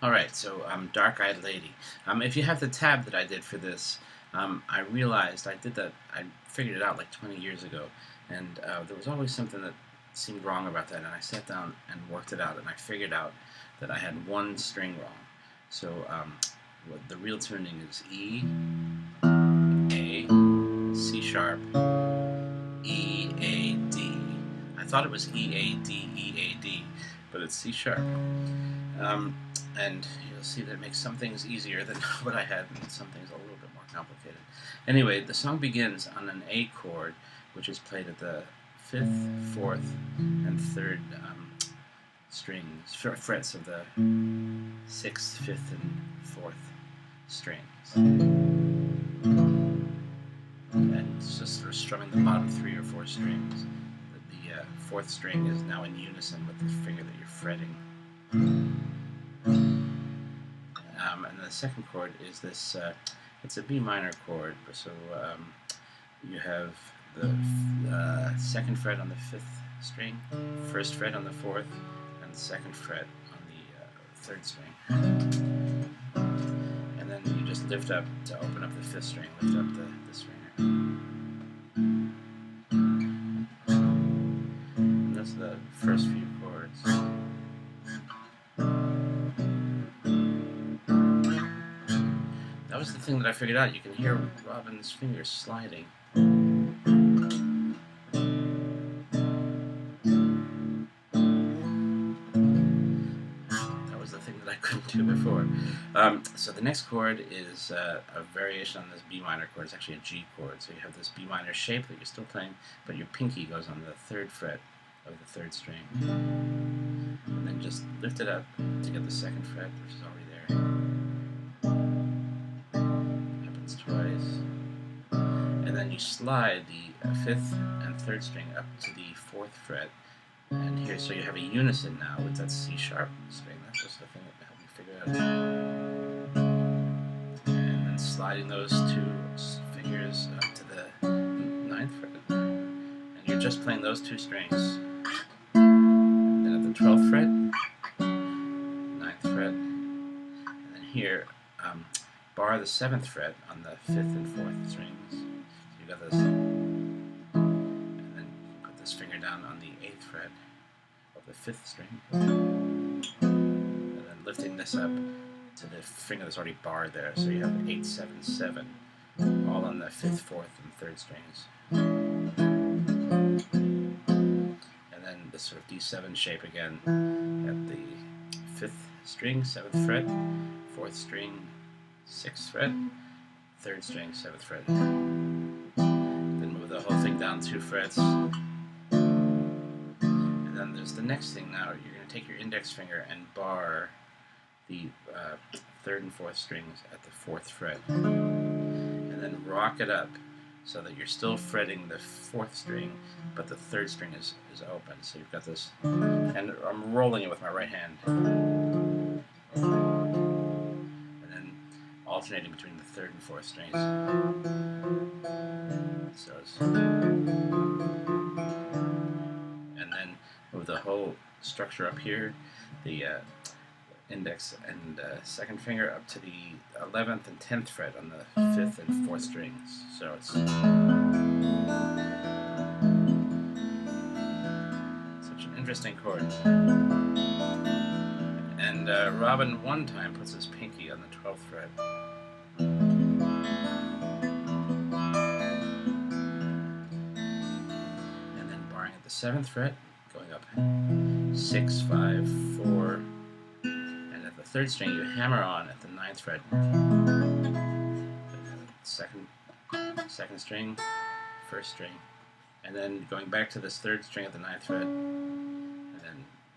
Alright, so Dark-Eyed Lady. If you have the tab that I did for this, I realized I figured it out like 20 years ago, and there was always something that seemed wrong about that, and I sat down and worked it out, and I figured out that I had one string wrong. So the real tuning is E, A, C sharp, E, A, D. I thought it was E, A, D, E, A, D, but it's C sharp. And you'll see that it makes some things easier than what I had, and some things a little bit more complicated. Anyway, the song begins on an A chord, which is played at the 5th, 4th, and 3rd strings, frets of the 6th, 5th, and 4th strings. And it's just sort of strumming the bottom 3 or 4 strings. The 4th string is now in unison with the finger that you're fretting. And the second chord is this, it's a B minor chord, so you have the 2nd fret on the 5th string, 1st fret on the 4th, and the 2nd fret on the 3rd string. And then you just lift up to open up the 5th string, lift up the string. And that's the first few chords. That was the thing that I figured out. You can hear Robin's fingers sliding. That was the thing that I couldn't do before. So the next chord is a variation on this B minor chord. It's actually a G chord. So you have this B minor shape that you're still playing, but your pinky goes on the 3rd fret of the 3rd string. And then just lift it up to get the 2nd fret, which is already there. Twice, and then you slide the 5th and 3rd string up to the 4th fret, and here, so you have a unison now with that C sharp string. That was the thing that helped me figure it out. And then sliding those 2 fingers up to the 9th fret, and you're just playing those 2 strings. Then at the 12th fret, 9th fret, and then here, bar the 7th fret on the 5th and 4th strings. So you got this, and then put this finger down on the 8th fret of the 5th string, and then lifting this up to the finger that's already barred there. So you have 8, 7, 7, all on the 5th, 4th, and 3rd strings. And then this sort of D7 shape again at the 5th string, 7th fret, 4th string, 6th fret, 3rd string, 7th fret. Then move the whole thing down 2 frets. And then there's the next thing now. You're going to take your index finger and bar the 3rd and 4th strings at the 4th fret. And then rock it up so that you're still fretting the 4th string, but the 3rd string is open. So you've got this, and I'm rolling it with my right hand. Alternating between the 3rd and 4th strings. So and then move the whole structure up here, the index and 2nd finger up to the 11th and 10th fret on the 5th and 4th strings. So it's such an interesting chord. And Robin one time puts his pinky on the 12th fret. And then barring at the 7th fret, going up 6, 5, 4, and at the 3rd string you hammer on at the 9th fret. Second string, 1st string, and then going back to this 3rd string at the 9th fret,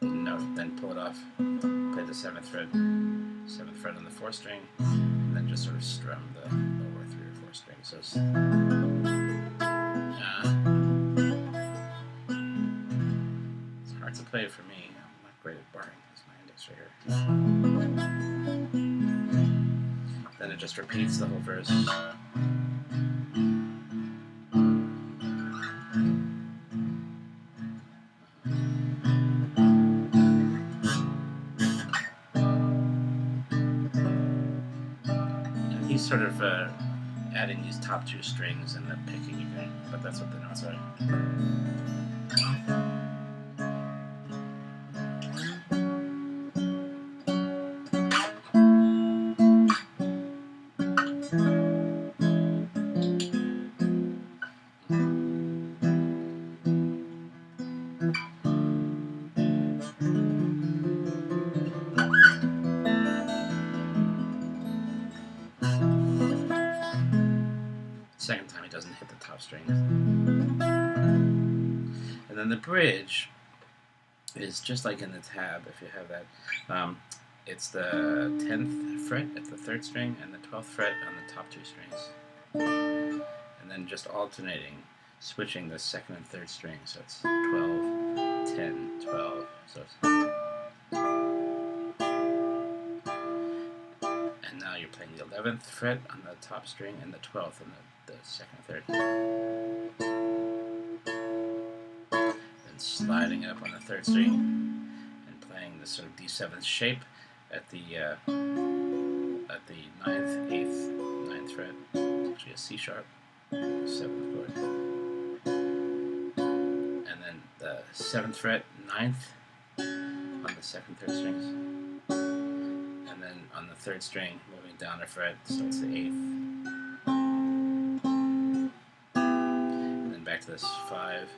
and then pull it off. Play the 7th fret on the 4th string, and then just sort of strum the lower 3 or 4 strings. So it's, it's hard to play for me. I'm not great at barring. It's my index finger. Then it just repeats the whole verse. he's sort of adding these top two strings and then picking again, but that's what the notes are. Second time he doesn't hit the top strings. And then the bridge is just like in the tab, if you have that. It's the 10th fret at the 3rd string and the 12th fret on the top 2 strings. And then just alternating, switching the 2nd and 3rd string. So it's 12, 10, 12. So it's, and now you're playing the 11th fret on the top string and the 12th on the 2nd and 3rd. Then sliding up on the 3rd string and playing this sort of D7 shape at the 9th, 8th, 9th fret, actually a C sharp, 7th chord. And then the 7th fret, 9th on the 2nd, 3rd strings. And then on the 3rd string, moving down a fret, so it's the 8th. And then back to this 5,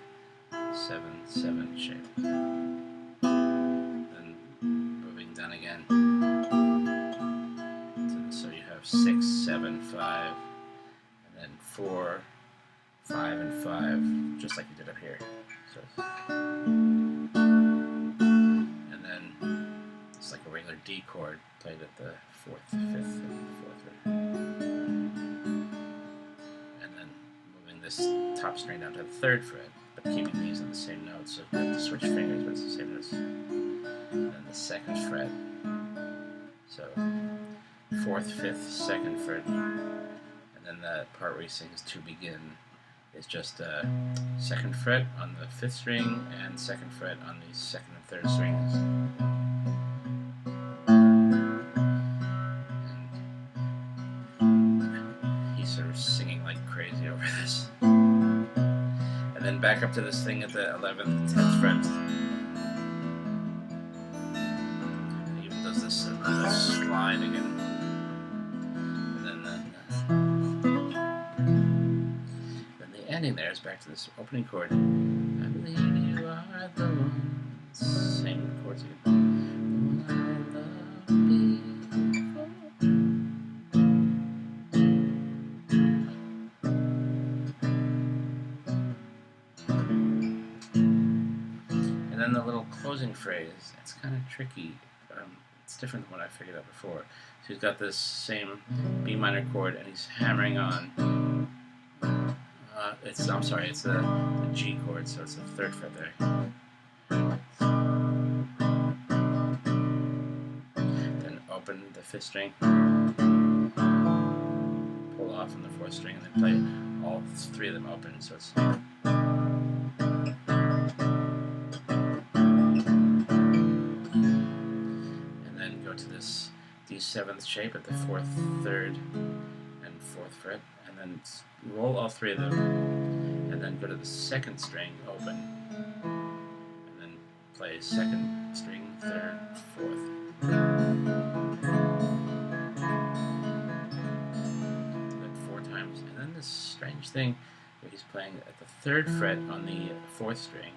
7, 7 shape. Then moving down again. So you have 6, 7, 5, and then 4, 5, and 5, just like you did up here. So, and then it's like a regular D chord played at the 4th, 5th, and 4th fret. And then moving this top string down to the 3rd fret, but keeping these in the same notes. So you have to switch fingers, but it's the same notes. And then the 2nd fret. So 4th, 5th, 2nd fret, and then the part where he sings "To Begin" is just 2nd fret on the 5th string and 2nd fret on the 2nd and 3rd strings. And he's sort of singing like crazy over this. And then back up to this thing at the 11th and 10th frets. He even does this slide again. Ending there is back to this opening chord. I believe you are the one. Same chords again. The one I loved before. And then the little closing phrase. It's kind of tricky. It's different than what I figured out before. So he's got this same B minor chord and he's hammering on. It's the G chord, so it's the 3rd fret there. Then open the 5th string, pull off on the 4th string, and then play all 3 of them open, so it's. And then go to this D7th shape at the 4th, 3rd, and 4th fret, and then roll all 3 of them, and then go to the 2nd string open, and then play 2nd string, 3rd, 4th. Like 4 times, and then this strange thing where he's playing at the 3rd fret on the 4th string,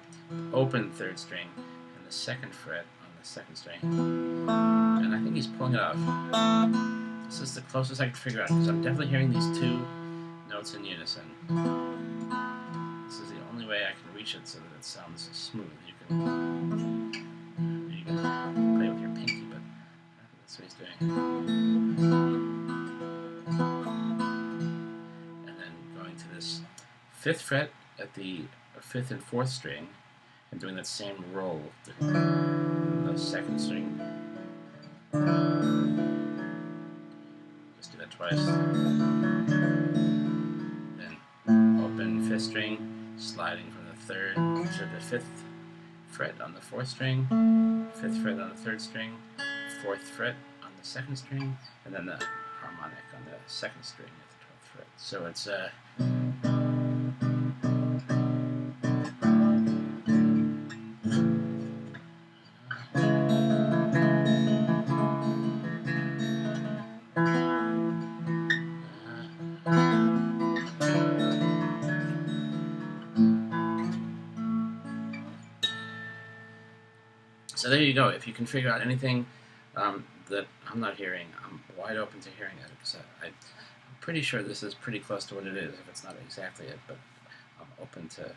open 3rd string, and the 2nd fret on the 2nd string, and I think he's pulling it off. This is the closest I can figure out, because I'm definitely hearing these 2 notes in unison. This is the only way I can reach it so that it sounds smooth. You can play with your pinky, but I think that's what he's doing. And then going to this 5th fret at the 5th and 4th string and doing that same roll to the 2nd string. Just do that twice. Open 5th string, sliding from the 3rd to the 5th fret on the 4th string, 5th fret on the 3rd string, 4th fret on the 2nd string, and then the harmonic on the second string at the 12th fret. So it's so there you go. If you can figure out anything that I'm not hearing, I'm wide open to hearing it, because I'm pretty sure this is pretty close to what it is, if it's not exactly it, but I'm open to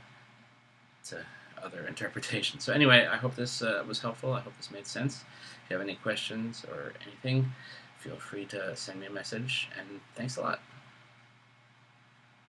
other interpretations. So anyway, I hope this was helpful. I hope this made sense. If you have any questions or anything, feel free to send me a message, and thanks a lot.